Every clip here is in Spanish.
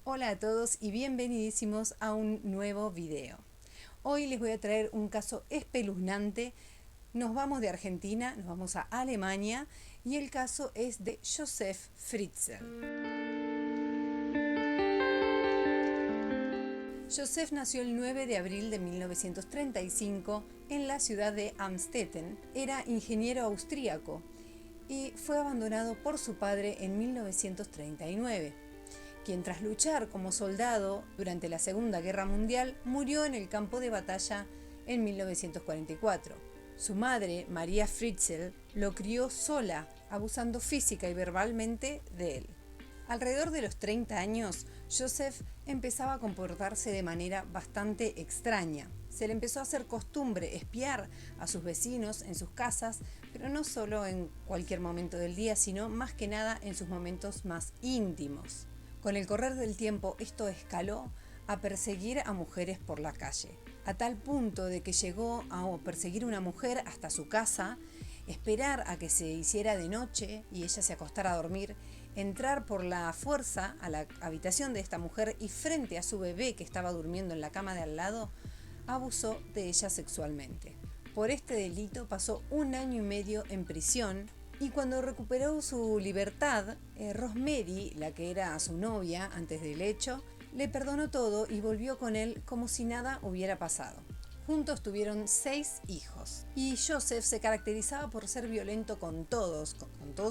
Hola a todos y bienvenidísimos a un nuevo video. Hoy les voy a traer un caso espeluznante. Nos vamos de Argentina, nos vamos a Alemania y el caso es de Josef Fritzl. Josef nació el 9 de abril de 1935 en la ciudad de Amstetten. Era ingeniero austríaco y fue abandonado por su padre en 1939. Quien tras luchar como soldado durante la Segunda Guerra Mundial murió en el campo de batalla en 1944. Su madre, María Fritzl, lo crió sola, abusando física y verbalmente de él. Alrededor de los 30 años, Josef empezaba a comportarse de manera bastante extraña. Se le empezó a hacer costumbre espiar a sus vecinos en sus casas, pero no solo en cualquier momento del día, sino más que nada en sus momentos más íntimos. Con el correr del tiempo, esto escaló a perseguir a mujeres por la calle, a tal punto de que llegó a perseguir a una mujer hasta su casa, esperar a que se hiciera de noche y ella se acostara a dormir, entrar por la fuerza a la habitación de esta mujer y frente a su bebé que estaba durmiendo en la cama de al lado, abusó de ella sexualmente. Por este delito pasó 1 año y medio en prisión y cuando recuperó su libertad, Rosemary, la que era su novia antes del hecho, le perdonó todo y volvió con él como si nada hubiera pasado. Juntos tuvieron 6 hijos y Josef se caracterizaba por ser violento con todos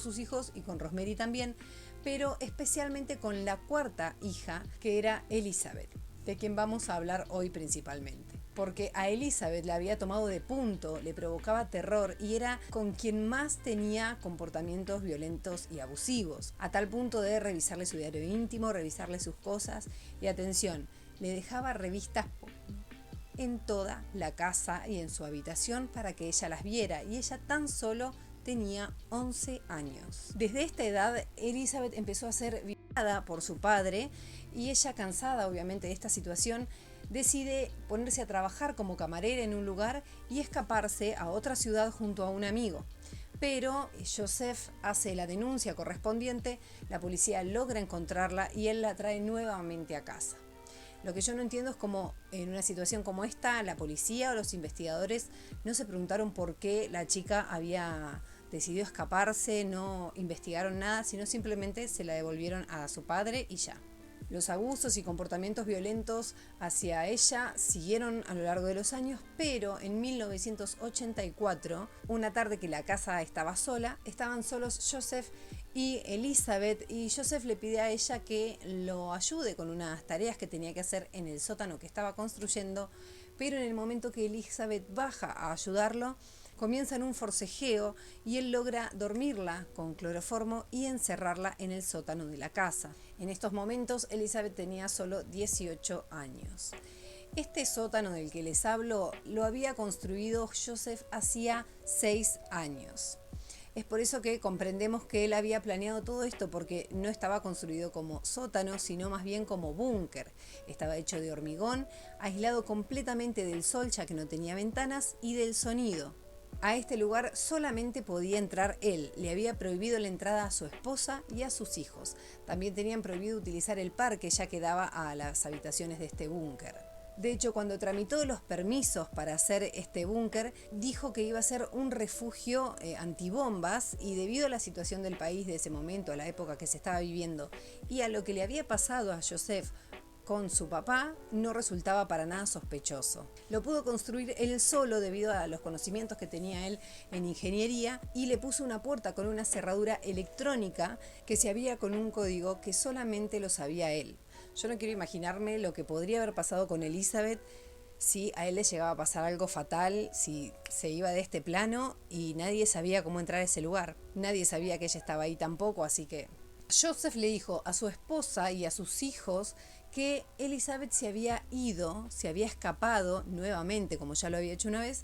sus hijos y con Rosemary también, pero especialmente con la cuarta hija, que era Elizabeth, de quien vamos a hablar hoy principalmente. Porque a Elizabeth la había tomado de punto, le provocaba terror y era con quien más tenía comportamientos violentos y abusivos, a tal punto de revisarle su diario íntimo, revisarle sus cosas y atención, le dejaba revistas en toda la casa y en su habitación para que ella las viera y ella tan solo tenía 11 años. Desde esta edad Elizabeth empezó a ser violada por su padre y ella, cansada obviamente de esta situación, decide ponerse a trabajar como camarera en un lugar y escaparse a otra ciudad junto a un amigo. Pero Josef hace la denuncia correspondiente, la policía logra encontrarla y él la trae nuevamente a casa. Lo que yo no entiendo es cómo en una situación como esta la policía o los investigadores no se preguntaron por qué la chica había decidido escaparse, no investigaron nada, sino simplemente se la devolvieron a su padre y ya. Los abusos y comportamientos violentos hacia ella siguieron a lo largo de los años, pero en 1984, una tarde que la casa estaba sola, estaban solos Josef y Elizabeth, y Josef le pide a ella que lo ayude con unas tareas que tenía que hacer en el sótano que estaba construyendo, pero en el momento que Elizabeth baja a ayudarlo, comienzan un forcejeo y él logra dormirla con cloroformo y encerrarla en el sótano de la casa. En estos momentos Elizabeth tenía solo 18 años. Este sótano del que les hablo lo había construido Josef hacía 6 años. Es por eso que comprendemos que él había planeado todo esto, porque no estaba construido como sótano, sino más bien como búnker. Estaba hecho de hormigón, aislado completamente del sol, ya que no tenía ventanas, y del sonido. A este lugar solamente podía entrar él. Le había prohibido la entrada a su esposa y a sus hijos. También tenían prohibido utilizar el parque, ya que daba a las habitaciones de este búnker. De hecho, cuando tramitó los permisos para hacer este búnker, dijo que iba a ser un refugio antibombas, y debido a la situación del país de ese momento, a la época que se estaba viviendo y a lo que le había pasado a Josef con su papá, no resultaba para nada sospechoso. Lo pudo construir él solo debido a los conocimientos que tenía él en ingeniería, y le puso una puerta con una cerradura electrónica que se abría con un código que solamente lo sabía él. Yo no quiero imaginarme lo que podría haber pasado con Elizabeth si a él le llegaba a pasar algo fatal, si se iba de este plano y nadie sabía cómo entrar a ese lugar. Nadie sabía que ella estaba ahí tampoco, así que Josef le dijo a su esposa y a sus hijos que Elizabeth se había ido, se había escapado nuevamente, como ya lo había hecho una vez,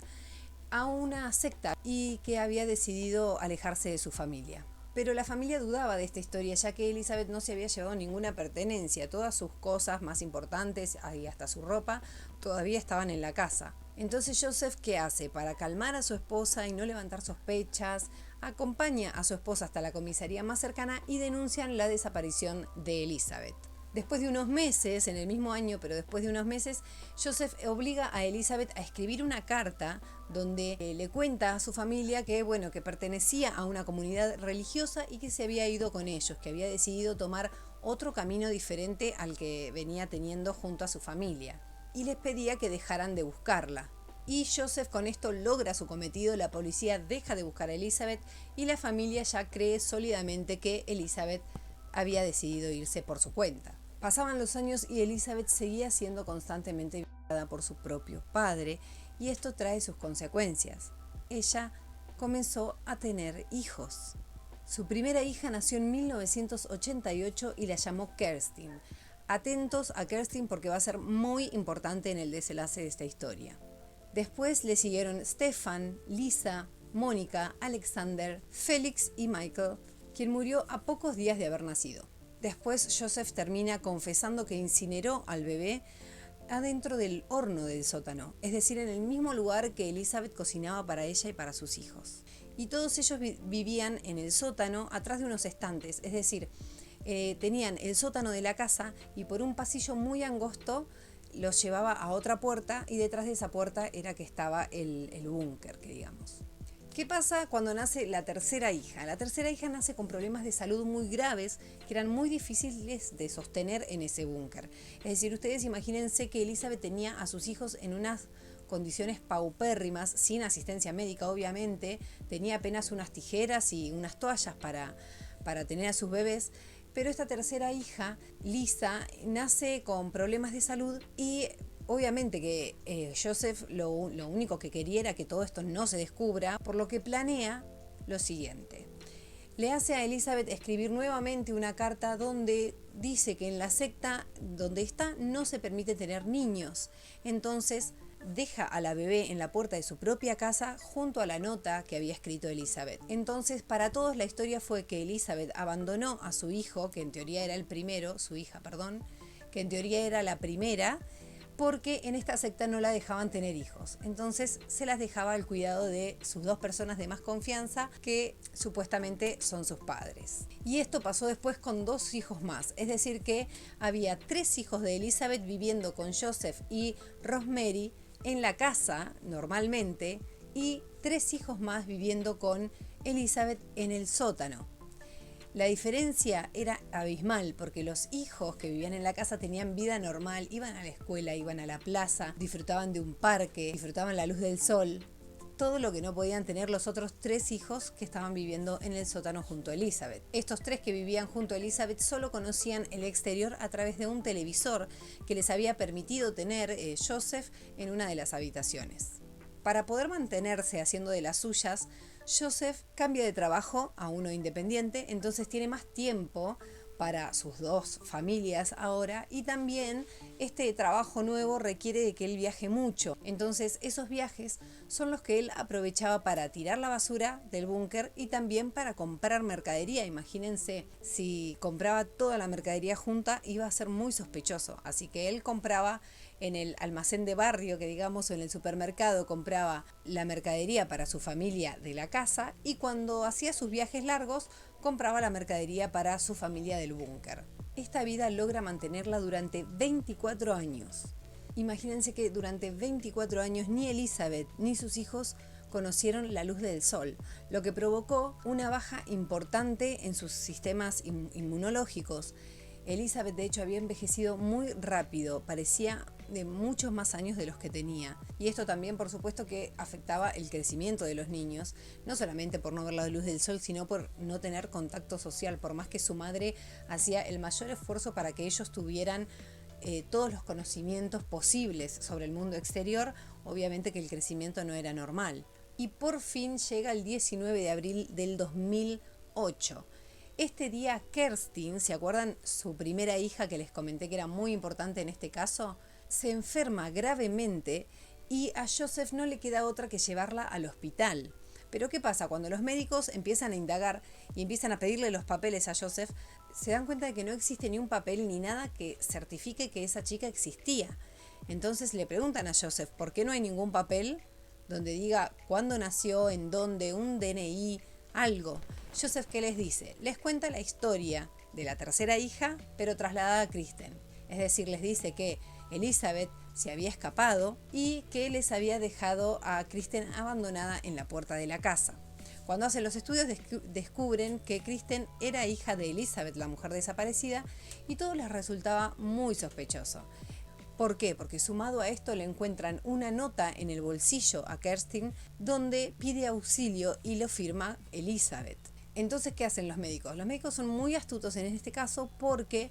a una secta y que había decidido alejarse de su familia. Pero la familia dudaba de esta historia, ya que Elizabeth no se había llevado ninguna pertenencia. Todas sus cosas más importantes y hasta su ropa todavía estaban en la casa. Entonces Josef, ¿qué hace? Para calmar a su esposa y no levantar sospechas, acompaña a su esposa hasta la comisaría más cercana y denuncian la desaparición de Elizabeth. Después de unos meses, en el mismo año, pero después de unos meses, Joseph obliga a Elizabeth a escribir una carta donde le cuenta a su familia que, bueno, que pertenecía a una comunidad religiosa y que se había ido con ellos, que había decidido tomar otro camino diferente al que venía teniendo junto a su familia. Y les pedía que dejaran de buscarla. Y Joseph con esto logra su cometido, la policía deja de buscar a Elizabeth y la familia ya cree sólidamente que Elizabeth había decidido irse por su cuenta. Pasaban los años y Elizabeth seguía siendo constantemente violada por su propio padre y esto trae sus consecuencias. Ella comenzó a tener hijos. Su primera hija nació en 1988 y la llamó Kerstin. Atentos a Kerstin porque va a ser muy importante en el desenlace de esta historia. Después le siguieron Stefan, Lisa, Mónica, Alexander, Félix y Michael, quien murió a pocos días de haber nacido. Después Joseph termina confesando que incineró al bebé adentro del horno del sótano, es decir, en el mismo lugar que Elizabeth cocinaba para ella y para sus hijos. Y todos ellos vivían en el sótano atrás de unos estantes, es decir, tenían el sótano de la casa y por un pasillo muy angosto los llevaba a otra puerta y detrás de esa puerta era que estaba el búnker, que digamos. ¿Qué pasa cuando nace la tercera hija? La tercera hija nace con problemas de salud muy graves que eran muy difíciles de sostener en ese búnker. Es decir, ustedes imagínense que Elizabeth tenía a sus hijos en unas condiciones paupérrimas, sin asistencia médica obviamente, tenía apenas unas tijeras y unas toallas para tener a sus bebés. Pero esta tercera hija, Lisa, nace con problemas de salud y obviamente que Joseph lo único que quería era que todo esto no se descubra, por lo que planea lo siguiente. Le hace a Elizabeth escribir nuevamente una carta donde dice que en la secta donde está no se permite tener niños. Entonces deja a la bebé en la puerta de su propia casa junto a la nota que había escrito Elizabeth. Entonces, para todos la historia fue que Elizabeth abandonó a su hijo, que en teoría era el primero, su hija, perdón, que en teoría era la primera, porque en esta secta no la dejaban tener hijos. Entonces se las dejaba al cuidado de sus dos personas de más confianza, que supuestamente son sus padres. Y esto pasó después con 2 hijos más, es decir que había 3 hijos de Elizabeth viviendo con Joseph y Rosemary en la casa normalmente y 3 hijos más viviendo con Elizabeth en el sótano. La diferencia era abismal porque los hijos que vivían en la casa tenían vida normal, iban a la escuela, iban a la plaza, disfrutaban de un parque, disfrutaban la luz del sol, todo lo que no podían tener los otros 3 hijos que estaban viviendo en el sótano junto a Elizabeth. Estos 3 que vivían junto a Elizabeth solo conocían el exterior a través de un televisor que les había permitido tener Joseph en una de las habitaciones. Para poder mantenerse haciendo de las suyas, Joseph cambia de trabajo a uno independiente, entonces tiene más tiempo para sus 2 familias ahora y también este trabajo nuevo requiere de que él viaje mucho. Entonces esos viajes son los que él aprovechaba para tirar la basura del búnker y también para comprar mercadería. Imagínense, si compraba toda la mercadería junta iba a ser muy sospechoso. Así que él compraba en el almacén de barrio, que digamos, o en el supermercado, compraba la mercadería para su familia de la casa y cuando hacía sus viajes largos compraba la mercadería para su familia del búnker. Esta vida logra mantenerla durante 24 años. Imagínense que durante 24 años ni Elizabeth ni sus hijos conocieron la luz del sol, lo que provocó una baja importante en sus sistemas inmunológicos. Elizabeth de hecho había envejecido muy rápido, parecía de muchos más años de los que tenía. Y esto también por supuesto que afectaba el crecimiento de los niños, no solamente por no ver la luz del sol, sino por no tener contacto social, por más que su madre hacía el mayor esfuerzo para que ellos tuvieran todos los conocimientos posibles sobre el mundo exterior, obviamente que el crecimiento no era normal. Y por fin llega el 19 de abril del 2008. Este día Kerstin, ¿se acuerdan? Su primera hija que les comenté que era muy importante en este caso, se enferma gravemente y a Joseph no le queda otra que llevarla al hospital. Pero ¿qué pasa? Cuando los médicos empiezan a indagar y empiezan a pedirle los papeles a Joseph, se dan cuenta de que no existe ni un papel ni nada que certifique que esa chica existía. Entonces le preguntan a Joseph, ¿por qué no hay ningún papel donde diga cuándo nació, en dónde, un DNI, algo? Joseph, ¿qué les dice? Les cuenta la historia de la tercera hija, pero trasladada a Kristen. Es decir, les dice que Elizabeth se había escapado y que les había dejado a Kristen abandonada en la puerta de la casa. Cuando hacen los estudios descubren que Kristen era hija de Elizabeth, la mujer desaparecida, y todo les resultaba muy sospechoso. ¿Por qué? Porque sumado a esto le encuentran una nota en el bolsillo a Kerstin donde pide auxilio y lo firma Elizabeth. Entonces, ¿qué hacen los médicos? Los médicos son muy astutos en este caso porque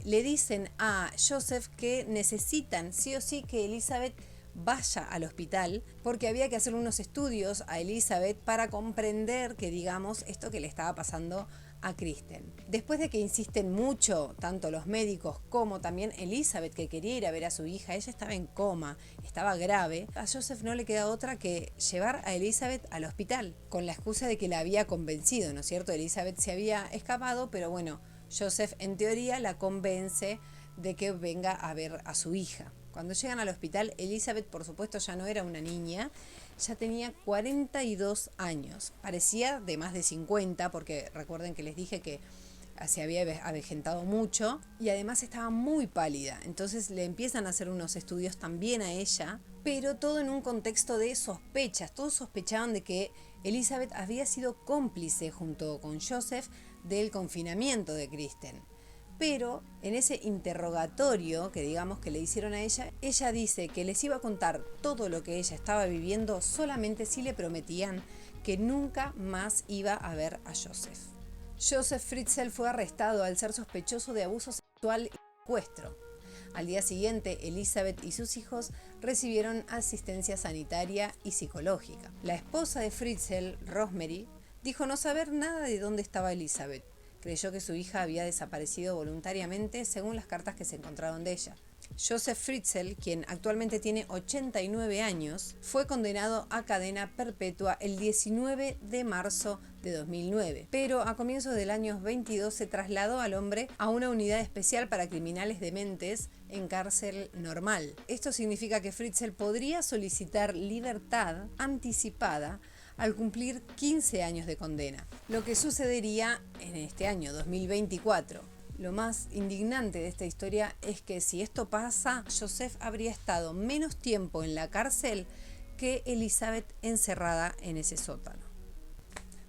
le dicen a Joseph que necesitan sí o sí que Elizabeth vaya al hospital porque había que hacer unos estudios a Elizabeth para comprender que, digamos, esto que le estaba pasando a Kristen. Después de que insisten mucho, tanto los médicos como también Elizabeth, que quería ir a ver a su hija, ella estaba en coma, estaba grave, a Joseph no le queda otra que llevar a Elizabeth al hospital, con la excusa de que la había convencido, ¿no es cierto? Elizabeth se había escapado, pero bueno, Joseph en teoría la convence de que venga a ver a su hija. Cuando llegan al hospital, Elizabeth, por supuesto, ya no era una niña, ya tenía 42 años. Parecía de más de 50, porque recuerden que les dije que se había avejentado mucho y además estaba muy pálida. Entonces le empiezan a hacer unos estudios también a ella, pero todo en un contexto de sospechas. Todos sospechaban de que Elizabeth había sido cómplice junto con Joseph del confinamiento de Kristen. Pero en ese interrogatorio que digamos que le hicieron a ella, ella dice que les iba a contar todo lo que ella estaba viviendo solamente si le prometían que nunca más iba a ver a Joseph. Joseph Fritzl fue arrestado al ser sospechoso de abuso sexual y secuestro. Al día siguiente, Elizabeth y sus hijos recibieron asistencia sanitaria y psicológica. La esposa de Fritzl, Rosemary, dijo no saber nada de dónde estaba Elizabeth. Creyó que su hija había desaparecido voluntariamente según las cartas que se encontraron de ella. Joseph Fritzl, quien actualmente tiene 89 años, fue condenado a cadena perpetua el 19 de marzo de 2009, pero a comienzos del año 22 se trasladó al hombre a una unidad especial para criminales dementes en cárcel normal. Esto significa que Fritzl podría solicitar libertad anticipada al cumplir 15 años de condena, lo que sucedería en este año 2024. Lo más indignante de esta historia es que si esto pasa, Joseph habría estado menos tiempo en la cárcel que Elizabeth encerrada en ese sótano.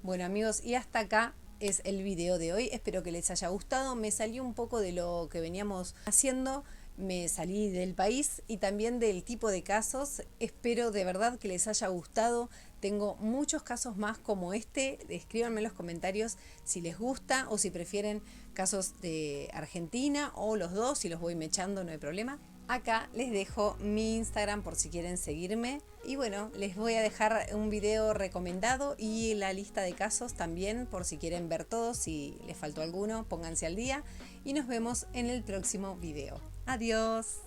Bueno amigos, y hasta acá es el video de hoy. Espero que les haya gustado. Me salió un poco de lo que veníamos haciendo. Me salí del país y también del tipo de casos. Espero de verdad que les haya gustado. Tengo muchos casos más como este. Escríbanme en los comentarios si les gusta o si prefieren casos de Argentina o los dos. Si los voy mechando no hay problema. Acá les dejo mi Instagram por si quieren seguirme. Y bueno, les voy a dejar un video recomendado y la lista de casos también por si quieren ver todos. Si les faltó alguno, pónganse al día. Y nos vemos en el próximo video. Adiós.